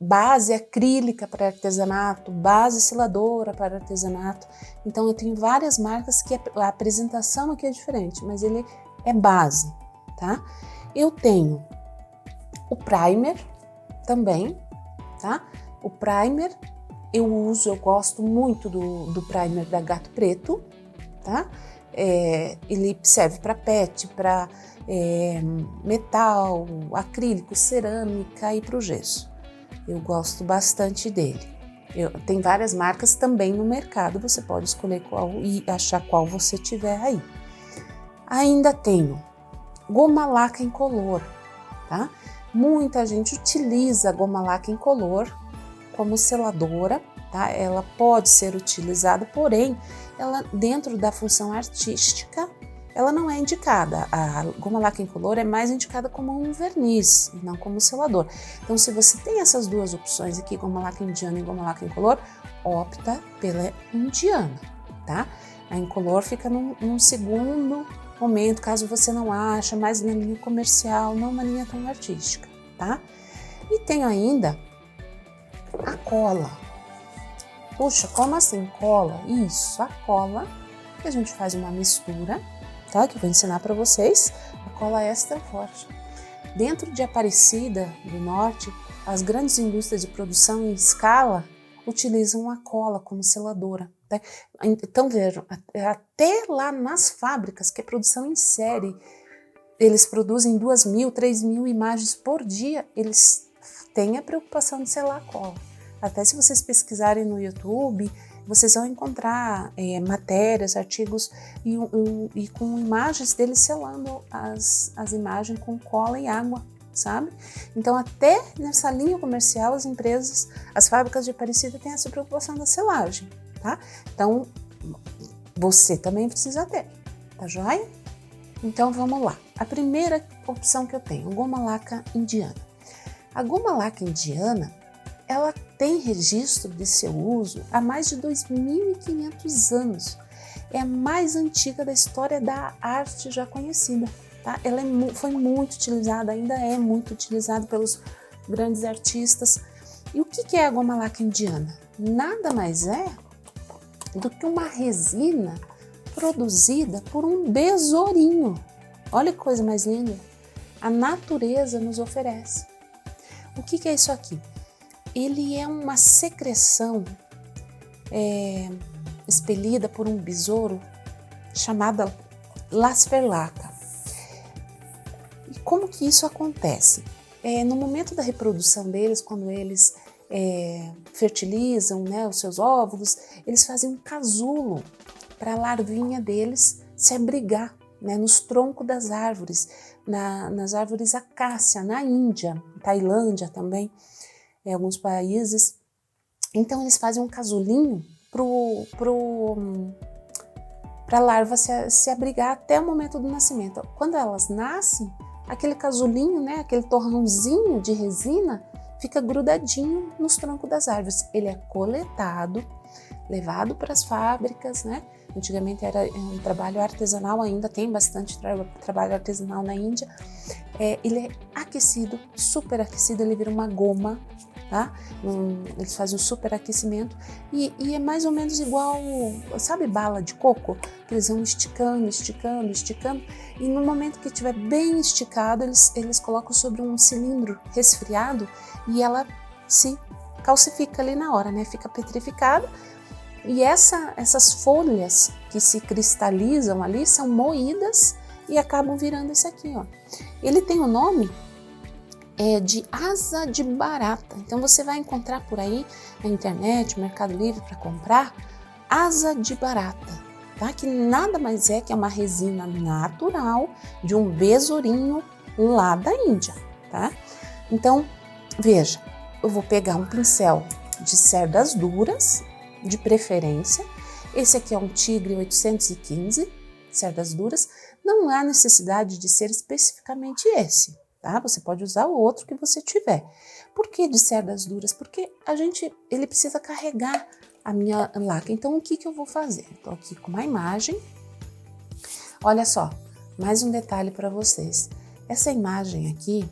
base acrílica para artesanato, base seladora para artesanato. Então, eu tenho várias marcas que a apresentação aqui é diferente, mas ele é base, tá? Eu tenho o primer também, tá? O primer eu gosto muito do primer da Gato Preto, tá? Ele serve para PET, para metal, acrílico, cerâmica e para o gesso. Eu gosto bastante dele. Tem várias marcas também no mercado, você pode escolher qual e achar qual você tiver aí. Ainda tenho goma laca incolor, tá? Muita gente utiliza a goma laca incolor como seladora, tá? Ela pode ser utilizada, porém, ela dentro da função artística, ela não é indicada. A goma laca incolor é mais indicada como um verniz e não como selador. Então, se você tem essas duas opções aqui, goma laca indiana e goma laca incolor, opta pela indiana, tá? A incolor fica num segundo momento, caso você não acha, mais na linha comercial, não na linha tão artística, tá? E tenho ainda a cola. Puxa, como assim cola? Isso, a cola, que a gente faz uma mistura, tá? Que eu vou ensinar para vocês, a cola extra forte. Dentro de Aparecida do Norte, as grandes indústrias de produção em escala utilizam a cola como seladora. Tá? Então vejam, até lá nas fábricas, que é produção em série, eles produzem 2.000, 3.000 imagens por dia, eles têm a preocupação de selar a cola. Até se vocês pesquisarem no YouTube, vocês vão encontrar matérias, artigos e com imagens deles selando as imagens com cola e água, sabe? Então até nessa linha comercial as empresas, as fábricas de Aparecida têm essa preocupação da selagem, tá? Então você também precisa ter, tá joia? Então vamos lá. A primeira opção que eu tenho, goma laca indiana. A goma laca indiana, ela tem registro de seu uso há mais de 2.500 anos. É a mais antiga da história da arte já conhecida. Tá? Ela foi muito utilizada, ainda é muito utilizada pelos grandes artistas. E o que é a goma laca indiana? Nada mais é do que uma resina produzida por um besourinho. Olha que coisa mais linda. A natureza nos oferece. O que é isso aqui? Ele é uma secreção expelida por um besouro chamada lasperlaca. E como que isso acontece? No momento da reprodução deles, quando eles fertilizam, né, os seus óvulos, eles fazem um casulo para a larvinha deles se abrigar, né, nos troncos das árvores, nas árvores acácia, na Índia, Tailândia também, em alguns países. Então eles fazem um casulinho para a larva se abrigar até o momento do nascimento. Quando elas nascem, aquele casulinho, né, aquele torrãozinho de resina, fica grudadinho nos troncos das árvores. Ele é coletado, levado para as fábricas, né? Antigamente era um trabalho artesanal, ainda tem bastante trabalho artesanal na Índia. Ele é aquecido, super aquecido, ele vira uma goma, tá? Eles fazem um superaquecimento e é mais ou menos igual, sabe, bala de coco? Que eles vão esticando, esticando, esticando, e no momento que estiver bem esticado, eles colocam sobre um cilindro resfriado e ela se calcifica ali na hora, né? Fica petrificada. E essas folhas que se cristalizam ali são moídas e acabam virando esse aqui, ó. Ele tem o nome de asa de barata. Então você vai encontrar por aí na internet, no Mercado Livre para comprar asa de barata, tá? Que nada mais é que uma resina natural de um besourinho lá da Índia, tá? Então, veja, eu vou pegar um pincel de cerdas duras, de preferência. Esse aqui é um Tigre 815, cerdas duras. Não há necessidade de ser especificamente esse, tá? Você pode usar o outro que você tiver. Por que de cerdas duras? Porque ele precisa carregar a minha laca. Então, o que eu vou fazer? Estou aqui com uma imagem. Olha só, mais um detalhe para vocês. Essa imagem aqui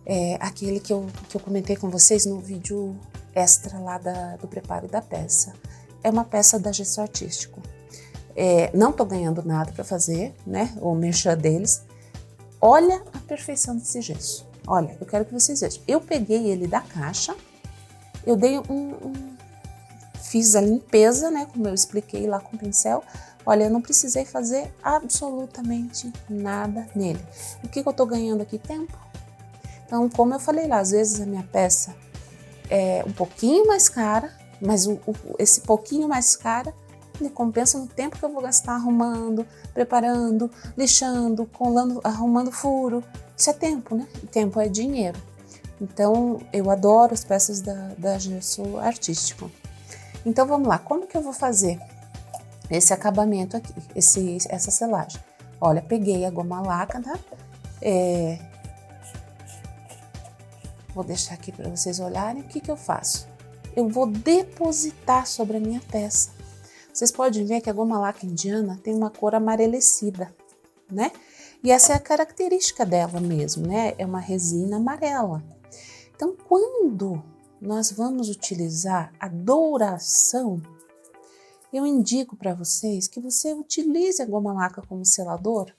é aquele que eu comentei com vocês no vídeo extra lá do preparo da peça. É uma peça da Gesso Artístico. Não estou ganhando nada para fazer, né, o merchan deles. Olha a perfeição desse gesso. Olha, eu quero que vocês vejam. Eu peguei ele da caixa, eu dei fiz a limpeza, né, como eu expliquei lá com o pincel. Olha, eu não precisei fazer absolutamente nada nele. O que eu estou ganhando aqui? Tempo. Então, como eu falei lá, às vezes a minha peça é um pouquinho mais cara, mas esse pouquinho mais cara me compensa no tempo que eu vou gastar arrumando, preparando, lixando, colando, arrumando furo. Isso é tempo, né? Tempo é dinheiro. Então, eu adoro as peças da Gesso Artístico. Então, vamos lá. Como que eu vou fazer esse acabamento aqui, essa selagem? Olha, peguei a goma laca, tá? Vou deixar aqui para vocês olharem. O que eu faço? Eu vou depositar sobre a minha peça. Vocês podem ver que a goma laca indiana tem uma cor amarelecida, né? E essa é a característica dela mesmo, né? É uma resina amarela. Então, quando nós vamos utilizar a douração, eu indico para vocês que você utilize a goma laca como selador,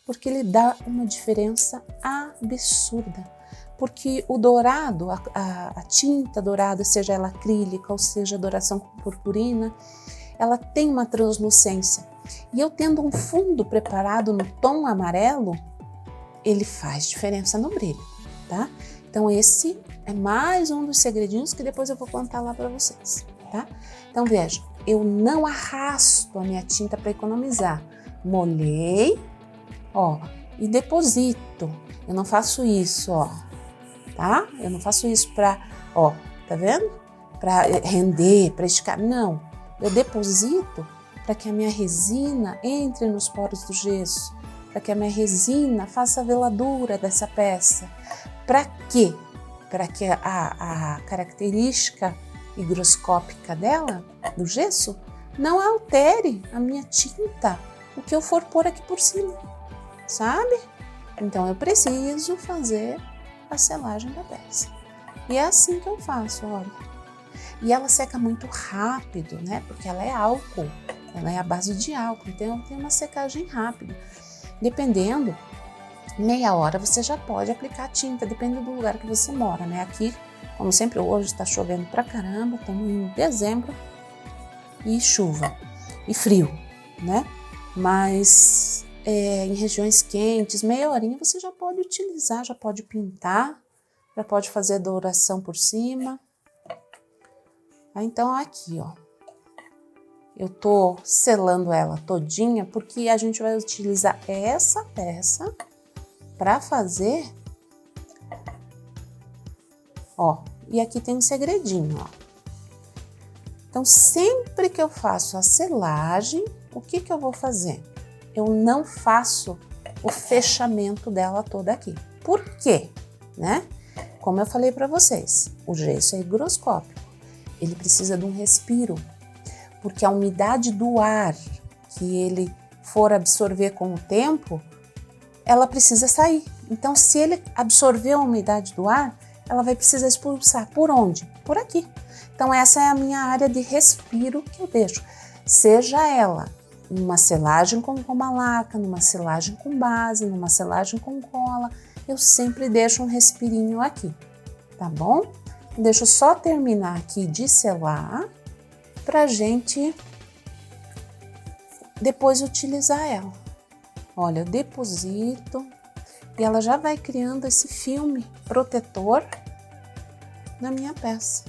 porque ele dá uma diferença absurda. Porque o dourado, a tinta dourada, seja ela acrílica ou seja douração com purpurina, ela tem uma translucência. E eu tendo um fundo preparado no tom amarelo, ele faz diferença no brilho, tá? Então esse é mais um dos segredinhos que depois eu vou contar lá para vocês, tá? Então veja, eu não arrasto a minha tinta para economizar. Molhei, ó, e deposito. Eu não faço isso, ó, tá? Eu não faço isso para, ó, tá vendo? Para render, para esticar, não. Eu deposito para que a minha resina entre nos poros do gesso, para que a minha resina faça a veladura dessa peça. Para quê? Para que a característica higroscópica dela, do gesso, não altere a minha tinta, o que eu for pôr aqui por cima, sabe? Então eu preciso fazer a selagem da peça. E é assim que eu faço, olha. E ela seca muito rápido, né? Porque ela é álcool, ela é a base de álcool, então tem uma secagem rápida. Dependendo, meia hora você já pode aplicar a tinta, dependendo do lugar que você mora, né? Aqui, como sempre, hoje está chovendo pra caramba, estamos em dezembro e chuva e frio, né? Mas em regiões quentes, meia horinha você já pode utilizar, já pode pintar, já pode fazer douração por cima. Então aqui, ó, eu tô selando ela todinha porque a gente vai utilizar essa peça para fazer, ó, e aqui tem um segredinho, ó. Então sempre que eu faço a selagem, o que que eu vou fazer? Eu não faço o fechamento dela toda aqui. Por quê? Né? Como eu falei para vocês, o gesso é higroscópico, ele precisa de um respiro, porque a umidade do ar que ele for absorver com o tempo, ela precisa sair. Então, se ele absorver a umidade do ar, ela vai precisar expulsar. Por onde? Por aqui. Então, essa é a minha área de respiro que eu deixo. Seja ela numa selagem com goma laca, numa selagem com base, numa selagem com cola, eu sempre deixo um respirinho aqui, tá bom? Deixa eu só terminar aqui de selar pra gente depois utilizar ela. Olha, eu deposito e ela já vai criando esse filme protetor na minha peça.